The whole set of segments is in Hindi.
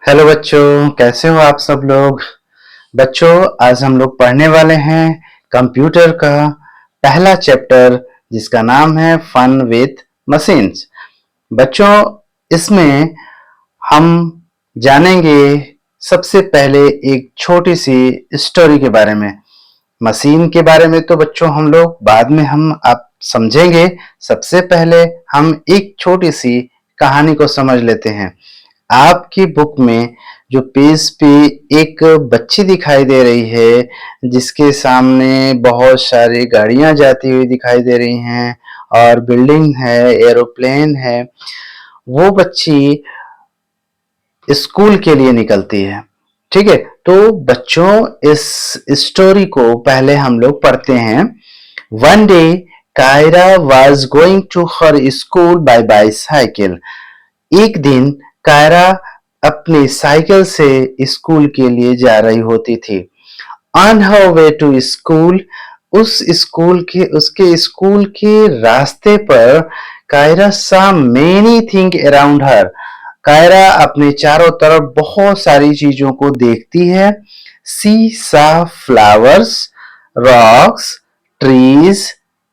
हेलो बच्चों, कैसे हो आप सब लोग। बच्चों, आज हम लोग पढ़ने वाले हैं कंप्यूटर का पहला चैप्टर जिसका नाम है फन विथ मशीन्स। बच्चों, इसमें हम जानेंगे सबसे पहले एक छोटी सी स्टोरी के बारे में। मशीन के बारे में तो बच्चों हम लोग बाद में हम आप समझेंगे। सबसे पहले हम एक छोटी सी कहानी को समझ लेते हैं। आपकी बुक में जो पेज पे एक बच्ची दिखाई दे रही है जिसके सामने बहुत सारी गाड़ियां जाती हुई दिखाई दे रही हैं और बिल्डिंग है, एरोप्लेन है। वो बच्ची स्कूल के लिए निकलती है। ठीक है, तो बच्चों इस स्टोरी को पहले हम लोग पढ़ते हैं। One day Kyra was going to her school by bicycle. एक दिन कायरा अपनी साइकिल से स्कूल के लिए जा रही होती थी। On her way to school, उसके स्कूल के रास्ते पर Kyra saw many thing around her. Kyra अपने चारों तरफ बहुत सारी चीजों को देखती है। सी सा flowers, rocks, trees,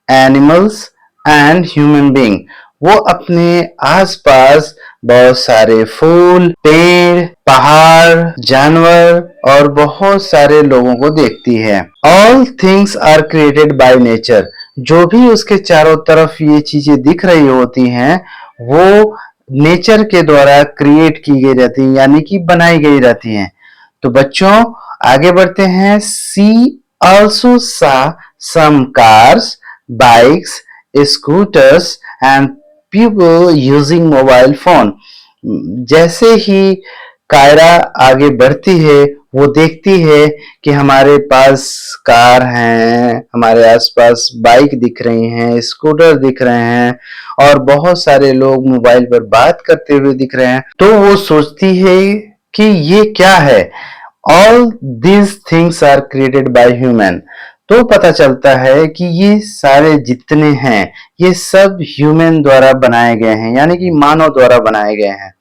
animals and human being. वो अपने आसपास बहुत सारे फूल, पेड़, पहाड़, जानवर और बहुत सारे लोगों को देखती है। All things are created by nature. जो भी उसके चारों तरफ ये चीजें दिख रही होती हैं वो नेचर के द्वारा क्रिएट की गई रहती है, यानी कि बनाई गई रहती हैं। तो बच्चों आगे बढ़ते हैं। See also saw some cars, bikes, scooters and people using mobile phone. जैसे ही कायरा आगे बढ़ती है वो देखती है कि हमारे पास कार हैं, हमारे आसपास बाइक दिख रही हैं, स्कूटर दिख रहे हैं और बहुत सारे लोग मोबाइल पर बात करते हुए दिख रहे हैं। तो वो सोचती है कि ये क्या है। All these things are created by human. तो पता चलता है कि ये सारे जितने हैं ये सब ह्यूमन द्वारा बनाए गए हैं, यानी कि मानव द्वारा बनाए गए हैं।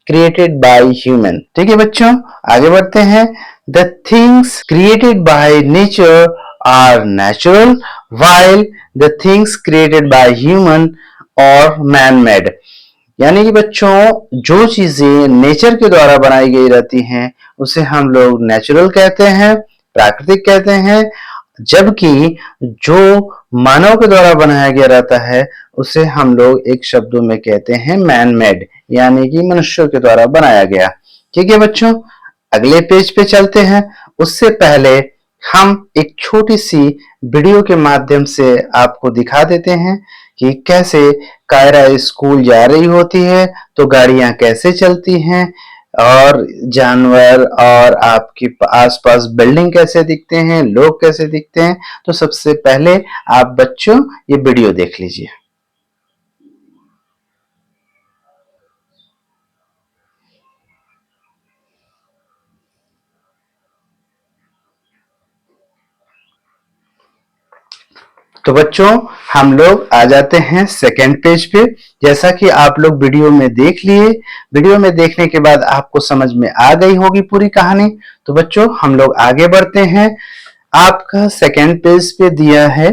Created by human. ठीक है बच्चों, आगे बढ़ते हैं। The things created by nature are natural while the things created by human और मैन मेड। यानी कि बच्चों जो चीजें नेचर के द्वारा बनाई गई रहती हैं उसे हम लोग नेचुरल कहते हैं, प्राकृतिक कहते हैं, जबकि जो मानव के द्वारा बनाया गया रहता है उसे हम लोग एक शब्दों में कहते हैं मैन मेड, यानी कि मनुष्यों के द्वारा बनाया गया। ठीक है बच्चों, अगले पेज पे चलते हैं। उससे पहले हम एक छोटी सी वीडियो के माध्यम से आपको दिखा देते हैं कि कैसे कायरा स्कूल जा रही होती है तो गाड़ियां कैसे चलती हैं और जानवर और आपके आसपास बिल्डिंग कैसे दिखते हैं, लोग कैसे दिखते हैं। तो सबसे पहले आप बच्चों ये वीडियो देख लीजिए। तो बच्चों हम लोग आ जाते हैं सेकेंड पेज पे। जैसा कि आप लोग वीडियो में देख लिए, वीडियो में देखने के बाद आपको समझ में आ गई होगी पूरी कहानी। तो बच्चों हम लोग आगे बढ़ते हैं। आपका सेकेंड पेज पे दिया है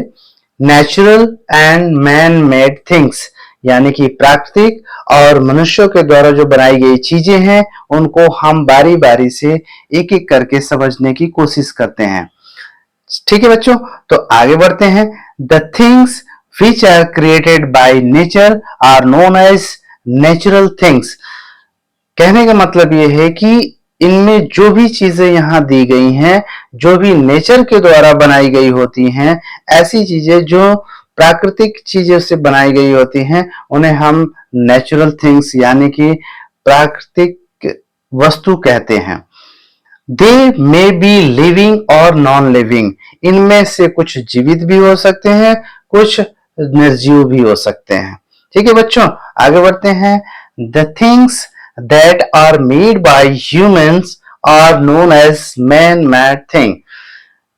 natural and man made things, यानी कि प्राकृतिक और मनुष्यों के द्वारा जो बनाई गई चीजें हैं उनको हम बारी बारी से एक एक करके समझने की कोशिश करते हैं। ठीक है बच्चों, तो आगे बढ़ते हैं। The things which are created by nature are known as natural things. कहने का मतलब ये है कि इनमें जो भी चीजें यहां दी गई हैं, जो भी नेचर के द्वारा बनाई गई होती हैं, ऐसी चीजें जो प्राकृतिक चीजों से बनाई गई होती हैं उन्हें हम नेचुरल थिंग्स यानी कि प्राकृतिक वस्तु कहते हैं। दे मे बी लिविंग और नॉन लिविंग। इनमें से कुछ जीवित भी हो सकते हैं, कुछ निर्जीव भी हो सकते हैं। ठीक है बच्चों, आगे बढ़ते हैं। The things that are made by humans are known as man made thing.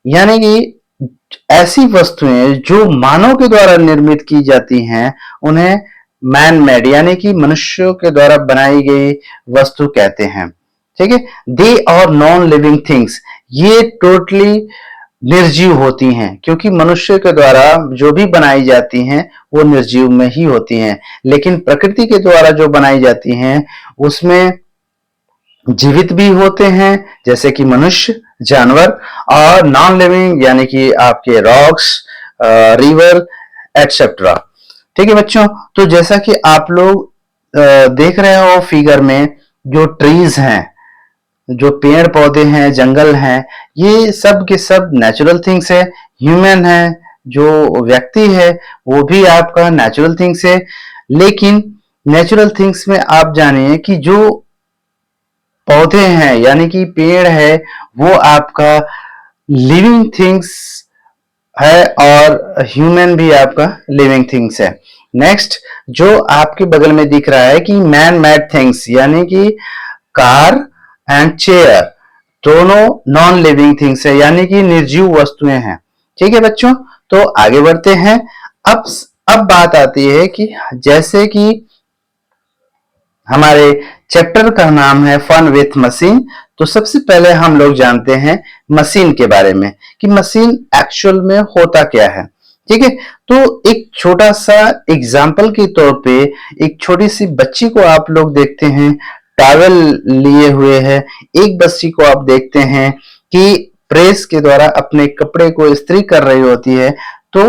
यानी कि ऐसी वस्तुएं जो मानव के द्वारा निर्मित की जाती हैं उन्हें मैन मेड यानी कि मनुष्यों के द्वारा बनाई गई वस्तु कहते हैं। ठीक है। दे और नॉन लिविंग थिंग्स, ये टोटली निर्जीव होती हैं, क्योंकि मनुष्य के द्वारा जो भी बनाई जाती हैं वो निर्जीव में ही होती हैं, लेकिन प्रकृति के द्वारा जो बनाई जाती हैं उसमें जीवित भी होते हैं, जैसे कि मनुष्य, जानवर, और नॉन लिविंग यानी कि आपके रॉक्स, रिवर एटसेट्रा। ठीक है बच्चों, तो जैसा कि आप लोग देख रहे हो फिगर में, जो ट्रीज हैं, जो पेड़ पौधे हैं, जंगल हैं, ये सब के सब नेचुरल थिंग्स है। ह्यूमन है, जो व्यक्ति है, वो भी आपका नेचुरल थिंग्स है। लेकिन नेचुरल थिंग्स में आप जानिए कि जो पौधे हैं यानी कि पेड़ है, वो आपका लिविंग थिंग्स है, और ह्यूमन भी आपका लिविंग थिंग्स है। नेक्स्ट, जो आपके बगल में दिख रहा है कि मैन मेड थिंग्स, यानी कि कार एंड चेयर, दोनों नॉन लिविंग थिंग्स है, यानी कि निर्जीव वस्तुएं हैं। ठीक है बच्चों, तो आगे बढ़ते हैं। अब अब बात आती है कि जैसे कि हमारे चैप्टर का नाम है फन विथ मशीन, तो सबसे पहले हम लोग जानते हैं मशीन के बारे में कि मशीन एक्चुअल में होता क्या है। ठीक है, तो एक छोटा सा एग्जाम्पल के तौर पे एक छोटी सी बच्ची को आप लोग देखते हैं टॉवेल लिए हुए है, एक बच्ची को आप देखते हैं कि प्रेस के द्वारा अपने कपड़े को इस्त्री कर रही होती है। तो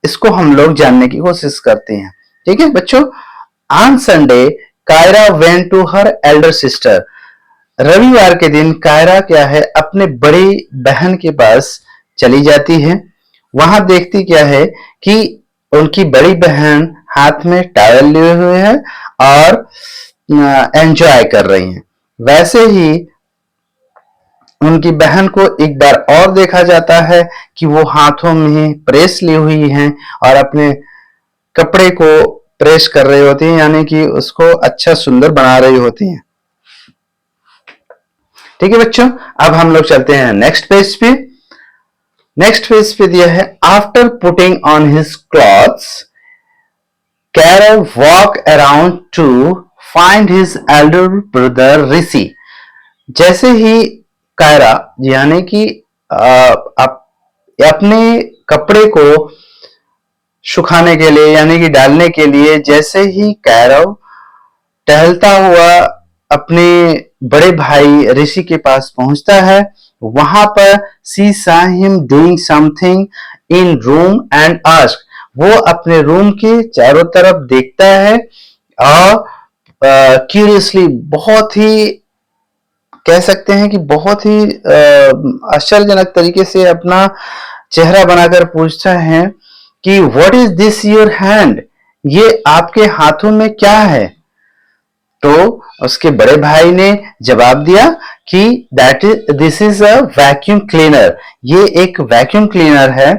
इसको हम लोग जानने की कोशिश करते हैं। ठीक है बच्चों, on Sunday Kyra went to her elder sister. रविवार के दिन कायरा क्या है, अपने बड़ी बहन के पास चली जाती है। वहां देखती क्या है कि उनकी बड़ी बहन हाथ में टॉवेल लिए हुए है और एंजॉय कर रही हैं। वैसे ही उनकी बहन को एक बार और देखा जाता है कि वो हाथों में प्रेस ली हुई हैं और अपने कपड़े को प्रेस कर रही होती हैं, यानी कि उसको अच्छा सुंदर बना रही होती हैं। ठीक है बच्चों, अब हम लोग चलते हैं नेक्स्ट पेज पे। नेक्स्ट पेज पे दिया है, after putting on his clothes Carol walk around to find his elder brother Rishi. जैसे ही कायरा यानी कि अपने कपड़े को सुखाने के लिए यानी कि डालने के लिए जैसे ही कैरव टहलता हुआ अपने बड़े भाई ऋषि के पास पहुंचता है, वहां पर see saw him doing something in room and ask, वो अपने रूम के चारों तरफ देखता है और क्यूरियसली, बहुत ही कह सकते हैं कि बहुत ही आश्चर्यजनक तरीके से अपना चेहरा बनाकर पूछता है कि what is this your hand, ये आपके हाथों में क्या है। तो उसके बड़े भाई ने जवाब दिया कि this is a vacuum cleaner, ये एक वैक्यूम क्लीनर है।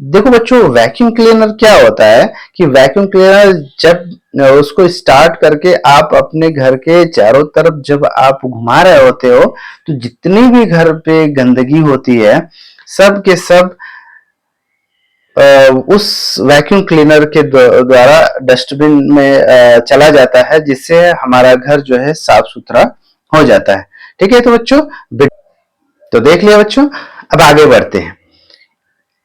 देखो बच्चों, वैक्यूम क्लीनर क्या होता है कि वैक्यूम क्लीनर जब उसको स्टार्ट करके आप अपने घर के चारों तरफ जब आप घुमा रहे होते हो, तो जितनी भी घर पे गंदगी होती है सब के सब उस वैक्यूम क्लीनर के द्वारा डस्टबिन में चला जाता है, जिससे हमारा घर जो है साफ सुथरा हो जाता है। ठीक है, तो बच्चों तो देख लिया बच्चों, अब आगे बढ़ते हैं।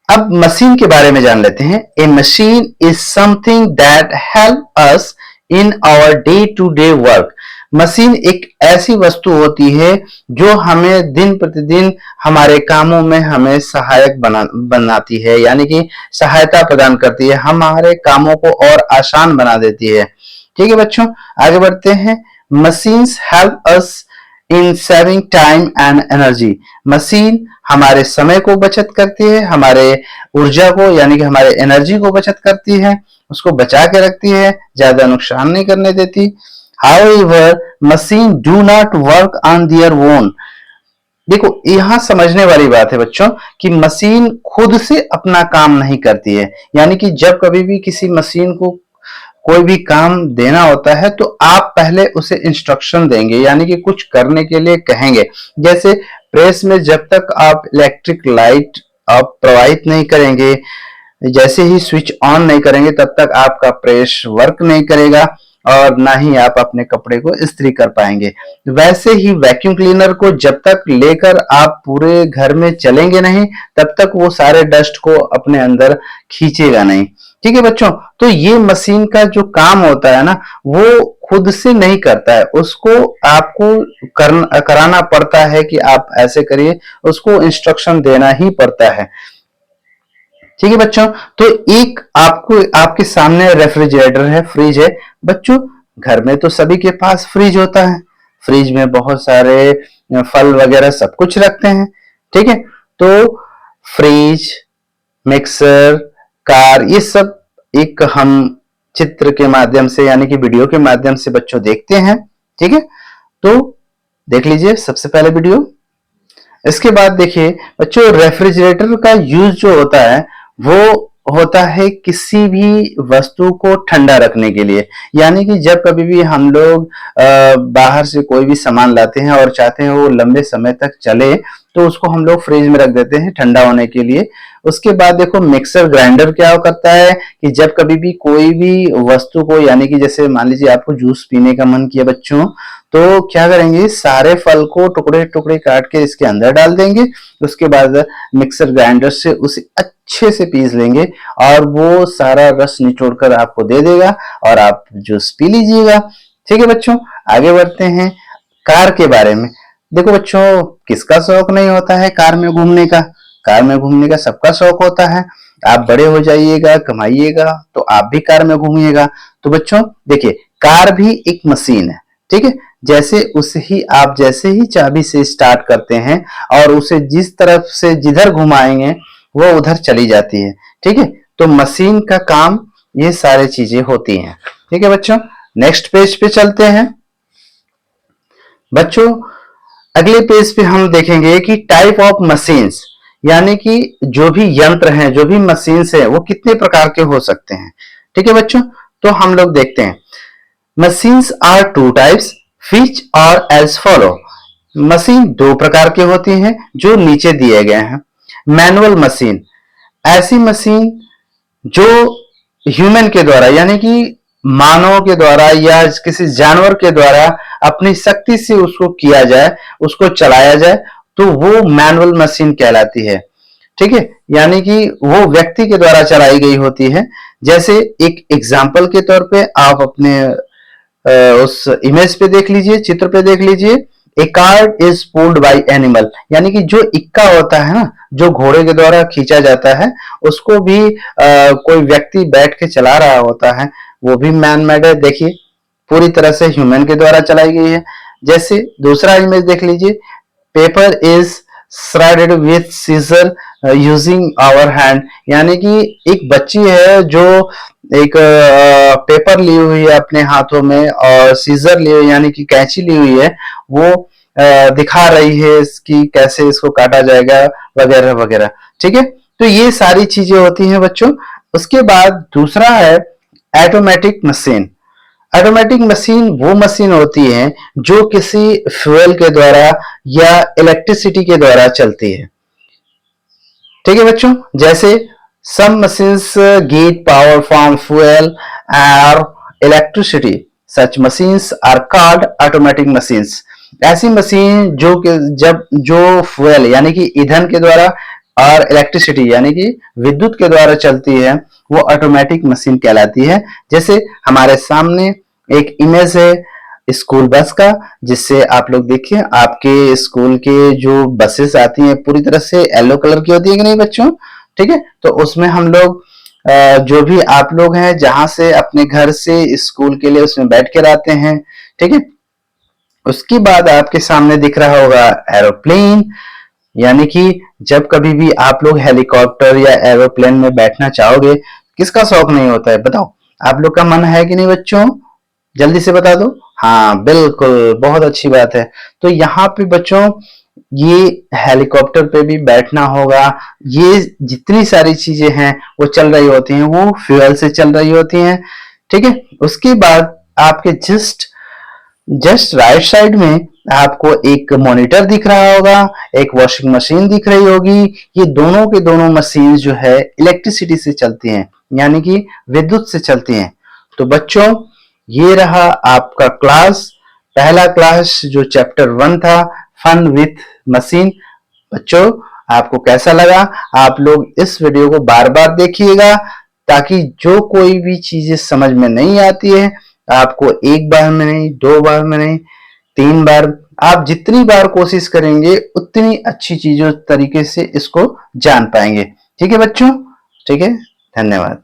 अब मशीन के बारे में जान लेते हैं। A machine is something that help us in our day to day work. Machine एक ऐसी वस्तु होती है जो हमें दिन प्रतिदिन हमारे कामों में हमें सहायक बनाती है, यानी कि सहायता प्रदान करती है, हमारे कामों को और आसान बना देती है। ठीक है बच्चों, आगे बढ़ते हैं। Machines help us in saving time and energy. Machine हमारे समय को बचत करती है, हमारे ऊर्जा को यानी कि हमारे एनर्जी को बचत करती है, उसको बचा के रखती है, ज्यादा नुकसान नहीं करने देती। However, machine do not work on their own. देखो, यहां समझने वाली बात है बच्चों कि मशीन खुद से अपना काम नहीं करती है, यानी कि जब कभी भी किसी मशीन को कोई भी काम देना होता है तो आप पहले उसे इंस्ट्रक्शन देंगे, यानी कि कुछ करने के लिए कहेंगे। जैसे प्रेस में जब तक आप इलेक्ट्रिक लाइट आप प्रवाहित नहीं करेंगे, जैसे ही स्विच ऑन नहीं करेंगे, तब तक आपका प्रेस वर्क नहीं करेगा। और ना ही आप अपने कपड़े को इस्त्री कर पाएंगे। वैसे ही वैक्यूम क्लीनर को जब तक लेकर आप पूरे घर में चलेंगे नहीं, तब तक वो सारे डस्ट को अपने अंदर खींचेगा नहीं। ठीक है बच्चों, तो ये मशीन का जो काम होता है ना, वो खुद से नहीं करता है, उसको आपको कराना पड़ता है कि आप ऐसे करिए, उसको इंस्ट्रक्शन देना ही पड़ता है। ठीक है बच्चों, तो एक आपको आपके सामने रेफ्रिजरेटर है, फ्रिज है। बच्चों घर में तो सभी के पास फ्रिज होता है, फ्रिज में बहुत सारे फल वगैरह सब कुछ रखते हैं। ठीक है, तो फ्रिज, मिक्सर, कार, ये सब एक हम चित्र के माध्यम से यानी कि वीडियो के माध्यम से बच्चों देखते हैं। ठीक है, तो देख लीजिए सबसे पहले वीडियो। इसके बाद देखिए बच्चों, रेफ्रिजरेटर का यूज जो होता है वो होता है किसी भी वस्तु को ठंडा रखने के लिए। यानी कि जब कभी भी हम लोग बाहर से कोई भी सामान लाते हैं और चाहते हैं वो लंबे समय तक चले, तो उसको हम लोग फ्रिज में रख देते हैं ठंडा होने के लिए। उसके बाद देखो मिक्सर ग्राइंडर क्या करता है कि जब कभी भी कोई भी वस्तु को, यानी कि जैसे मान लीजिए आपको जूस पीने का मन किया बच्चों, तो क्या करेंगे, सारे फल को टुकड़े टुकड़े काट के इसके अंदर डाल देंगे। उसके बाद मिक्सर ग्राइंडर से उसे अच्छे से पीस लेंगे और वो सारा रस निचोड़ कर आपको दे देगा और आप जूस पी लीजिएगा। ठीक है बच्चों, आगे बढ़ते हैं कार के बारे में। देखो बच्चों, किसका शौक नहीं होता है कार में घूमने का? कार में घूमने का सबका शौक होता है। आप बड़े हो जाइएगा, कमाइएगा, तो आप भी कार में घूमिएगा। तो बच्चों देखिए, कार भी एक मशीन है। ठीक है, जैसे उसे ही आप जैसे ही चाबी से स्टार्ट करते हैं और उसे जिस तरफ से जिधर घुमाएंगे वो उधर चली जाती है। ठीक है, तो मशीन का काम ये सारी चीजें होती हैं। ठीक है बच्चों, नेक्स्ट पेज पे चलते हैं। बच्चों अगले पेज पे हम देखेंगे कि टाइप ऑफ मशीन्स, यानी कि जो भी यंत्र हैं, जो भी मशीन्स हैं, वो कितने प्रकार के हो सकते हैं। ठीक है बच्चों, तो हम लोग देखते हैं। Machines are two types which are as follow. Machine दो प्रकार के होती हैं जो नीचे दिए गए हैं। मैनुअल मशीन, ऐसी मशीन जो ह्यूमन के द्वारा यानी कि मानव के द्वारा या किसी जानवर के द्वारा अपनी शक्ति से उसको किया जाए, उसको चलाया जाए, तो वो मैनुअल मशीन कहलाती है। ठीक है, यानी कि वो व्यक्ति के द्वारा चलाई गई होती है। जैसे एक एग्जाम्पल के तौर पे आप अपने उस इमेज पे देख लीजिए, चित्र पे देख लीजिए। A cart is pulled by animal, यानी कि जो इक्का होता है ना, जो घोड़े के द्वारा खींचा जाता है, उसको भी कोई व्यक्ति बैठ के चला रहा होता है, वो भी मैन मेड है। देखिए पूरी तरह से ह्यूमन के द्वारा चलाई गई है। जैसे दूसरा इमेज देख लीजिए, paper is shredded with scissor using our hand, यानी कि एक बच्ची है जो एक पेपर ली हुई है अपने हाथों में और सीजर ली हुई यानी कि कैंची ली हुई है, वो दिखा रही है इसकी कैसे इसको काटा जाएगा वगैरह वगैरह। ठीक है, तो ये सारी चीजें होती हैं बच्चों। उसके बाद दूसरा है ऑटोमेटिक मशीन। ऑटोमेटिक मशीन वो मशीन होती है जो किसी फ्यूल के द्वारा या इलेक्ट्रिसिटी के द्वारा चलती है। ठीक है बच्चों, जैसे some machines get power from fuel or electricity. Such machines are called automatic machines. ऐसी मशीन जो कि जब जो फ्यूल यानी कि ईंधन के द्वारा और इलेक्ट्रिसिटी यानी कि विद्युत के द्वारा चलती है, वो ऑटोमेटिक मशीन कहलाती है। जैसे हमारे सामने एक इमेज है स्कूल बस का, जिससे आप लोग देखिए आपके स्कूल के जो बसेस आती हैं पूरी तरह से येलो कलर की होती है कि नहीं बच्चों। ठीक है, तो उसमें हम लोग जो भी आप लोग हैं जहां से अपने घर से स्कूल के लिए उसमें बैठ कर आते हैं। ठीक है, उसके बाद आपके सामने दिख रहा होगा एरोप्लेन, यानी कि जब कभी भी आप लोग हेलीकॉप्टर या एरोप्लेन में बैठना चाहोगे, किसका शौक नहीं होता है बताओ? आप लोग का मन है कि नहीं बच्चों? जल्दी से बता दो। हाँ बिल्कुल, बहुत अच्छी बात है। तो यहाँ पे बच्चों ये हेलीकॉप्टर पे भी बैठना होगा, ये जितनी सारी चीजें हैं वो चल रही होती हैं, वो फ्यूल से चल रही होती हैं। ठीक है, उसके बाद आपके जस्ट जस्ट राइट साइड में आपको एक मॉनिटर दिख रहा होगा, एक वॉशिंग मशीन दिख रही होगी। ये दोनों के दोनों मशीन जो है इलेक्ट्रिसिटी से चलती हैं, यानी कि विद्युत से चलती हैं। तो बच्चों ये रहा आपका क्लास, पहला क्लास जो चैप्टर 1 था, फन विथ मशीन। बच्चों, आपको कैसा लगा? आप लोग इस वीडियो को बार बार देखिएगा, ताकि जो कोई भी चीजें समझ में नहीं आती है, आपको एक बार में नहीं, 2 बार में नहीं, 3 बार, आप जितनी बार कोशिश करेंगे उतनी अच्छी चीजों तरीके से इसको जान पाएंगे। ठीक है बच्चों? ठीक है, धन्यवाद।